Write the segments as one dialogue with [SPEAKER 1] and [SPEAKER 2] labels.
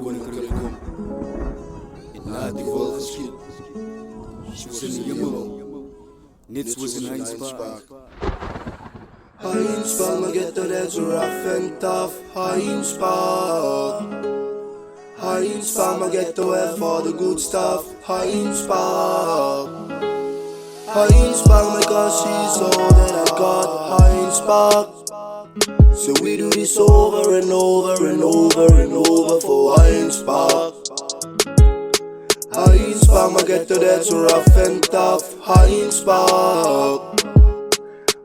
[SPEAKER 1] Koninkrijk en laat die wil geschieden. Zoals in de hemel, net zoals in Heinspark.
[SPEAKER 2] Heinspark, my ghetto that's rough and tough. Heinspark, Heinspark, my ghetto have all the good stuff. Heinspark, Heinspark, my cause she's all that I got. Heinspark, so we do this over and over and over and over for Heinspark. Heinspark, my ghetto that's rough and tough. Heinspark,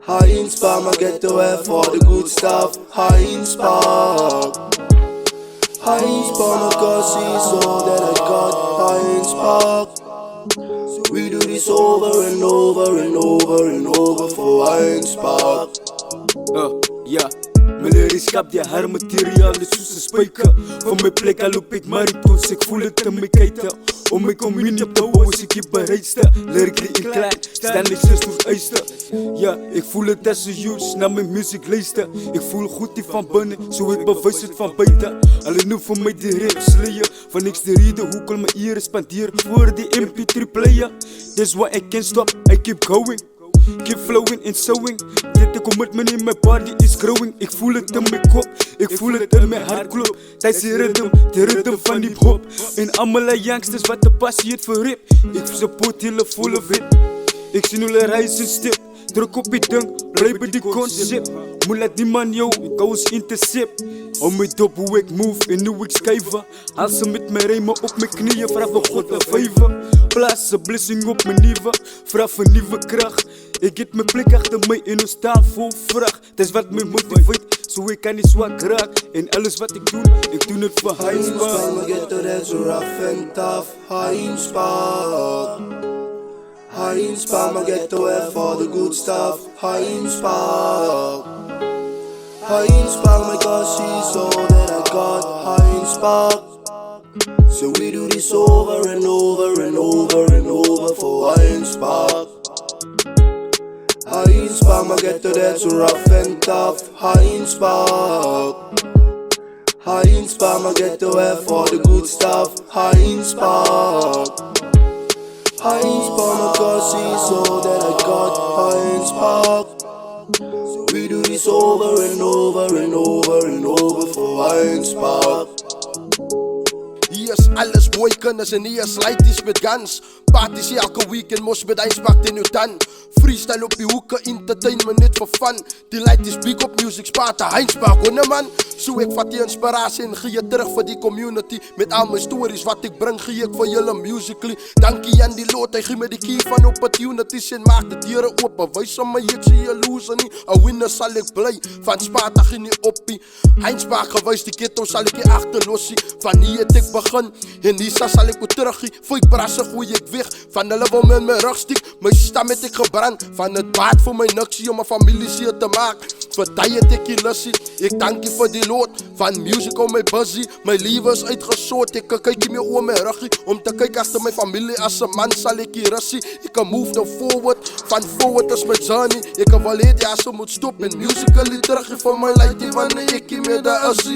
[SPEAKER 2] Heinspark, my ghetto have all the good stuff. Heinspark, Heinspark, my cause she's all that I got. Heinspark, so we do this over and over and over and over for Heinspark.
[SPEAKER 1] Ja, mijn lyrischap, die haar materiaal is soos 'n spyker. Van my plek al loop ek marathons, ek voel het in my kuite. Om my communie op te bou is ek die bereidste. Lyrically inclined, Stanley sisters eiste. Ja, ek voel het as 'n youth, na my music luister. Ek voel goed die van binne, so ek bewys het van buite. Hulle noem vir my die rap slayer, van niks die rede hoekom my ure spandeer voor die MP3 player. That's why I can't stop, I keep going. Keep flowing and sowing. Dit die commitment in my body is growing. Ik voel het in mijn kop, ik voel het in mijn hartklop. Tijdens die rhythm van die hop. En allemaal youngsters wat de passie het voor rap. Ik support hele volle wit. Ik zie hulle rise en step. Druk op die ding, bly by die concept. Moet laat die man jou kous intercept. Hou my dop hoe ek move en hoe ek skuive. Als ze met my rijmen op my knieën, vraag vir God 'n vyver. Plaas 'n blessing op my nieuwe, vraag vir nieuwe kracht. Ek het my plek achter my en ons staan vol vrag. Dis wat my motiveert, so ek kan nie swak raak. En alles wat ek doen het vir Heinspark.
[SPEAKER 2] Heinspark, my ghetto that's rough and tough. Heinspark, Heinspark, my ghetto have all the good stuff. Heinspark, Heinspark, my cause she's all that I got. Heinspark, so we do this over and over and over and over for Heinspark. Heinspark, my ghetto that's rough and tough. Heinspark, Heinspark, my ghetto have all the good stuff. Heinspark, Heinspark, my cause she's all that I got. Heinspark, so we do this over and over and over and over for Heinspark.
[SPEAKER 3] Hier is alles mooi kinders en hier is laities met guns. Parties elke weekend mos met Heinspark teen jou dan. Freestyle op die hoeke, entertainment net for fun. Die laities big op music spate, Heinspark honne man. So ek vat die inspirasie en gee terug vir die community. Met al my stories wat ek bring, gee ek vir julle musically. Dankie aan die Lord, hy gee my die key van opportunities en maak die deure oop. Wys aan my ek sê 'n loser nie, 'n winner sal ek bly. Van Sparta geen nie oppie. Heinspark gewys die ghetto sal ek nie agterlosie. Van hier het ek begin en hier sal ek ook teruggie. Voet brasse gooi ek weg, van hulle wil my in my rug stiek. My stam het ek gebrand, van het baat vir my niksie om my familie seer te maak. Vir die het ek die lussie, ek dankie vir die Lord. Van music om my busy, my lewe is uitgesort. Ek kyk nie meer oor my ruggie, om te kyk agter my familie. As 'n man sal ek hier russie. Ek kan move now forward, van forward is my journey. Ek kan wel hê die asse moet stop en musically teruggie vir my life, wanneer ek nie meer daar is.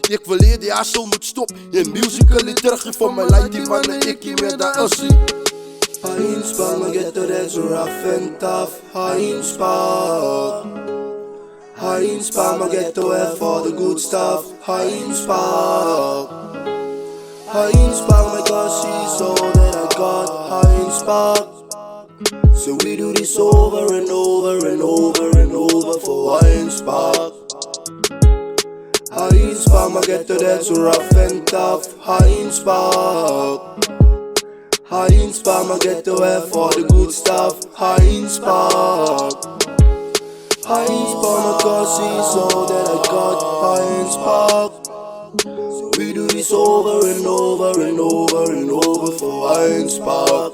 [SPEAKER 3] Ek wil hê die hustle moet stop en musically teruggie vir my life, wanneer ek nie meer daar is.
[SPEAKER 2] Heinspark, my ghetto that's rough and tough. Heinspark, Heinspark, my ghetto have all the good stuff. Heinspark, Heinspark, my cause she's all that I got. Heinspark, so we do this over and over and over and over for Heinspark. Heinspark, my ghetto that's rough and tough. Heinspark, Heinspark, my ghetto have all the good stuff. Heinspark, Heinspark, my cause she's all that I got. Heinspark, so we do this over and over and over and over for Heinspark.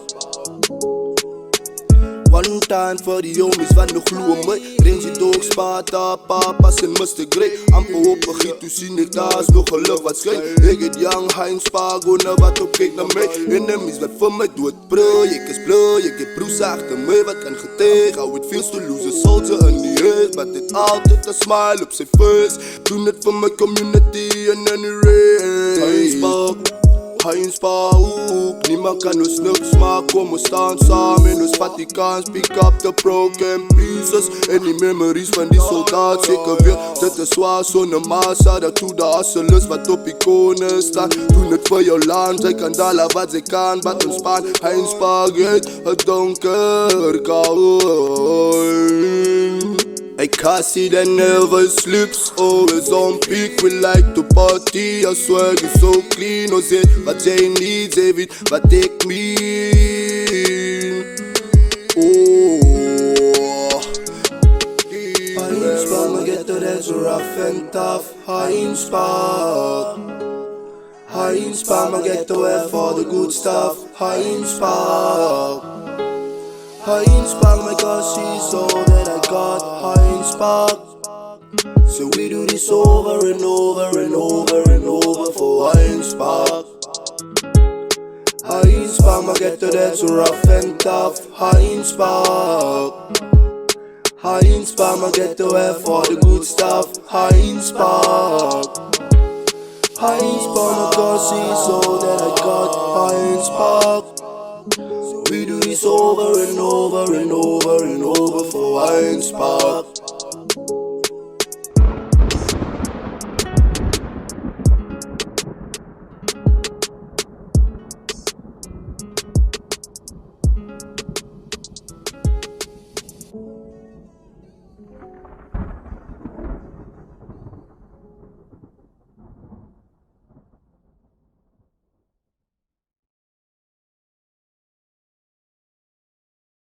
[SPEAKER 2] On time voor die homies wat nog gloeien my. Range Dog, Sparta, Papas en Mr. Grey. Amper opgegiet, toen sien ik daar is nog geluk wat schijn. Ik het Young Heinz Pago, nou wat op kyk naar mij. Enemies wat voor my dood bro. Ik is blij, ik heb broes achter my wat kan geteeg. How it feels to lose a soldier in the head. Maar dit altijd een smile op zijn face. Doen het voor my community en any race. Heinz Pago, Heinz Pago. Niemand kan ons niks maken, kom we staan samen. Ons Vaticaan, speak up the broken pieces. En die memories van die soldaat, zeker weer. Dit is zwaar zonder massa, dat toe de hustlers wat op iconen staan. Doen het voor jou land, zij kan dalen wat zij kan. Wat ons paan, Heinz Pago, het donker koud. I can't see that never sleeps, always on peak, we like to party. I swear it's so clean, oh zit wat jij niet, zij weet wat ik meen. Oh Heinz Pago, my ghetto that's rough and tough. Heinz Pago, Heinz Pago, my ghetto have for the good stuff. Heinz Pago, Heinz Pago, my God, she's all that I got. Heinz Pago, so we do this over and over and over and over for Heinz Pago. Heinz Pago, my ghetto that's rough and tough. Heinz Pago, Heinz Pago, my ghetto have for the good stuff. Heinz Pago, Heinz Pago, my God, she's all that I got. Heinz Pago, we do this over and over and over and over for Heinz Pago.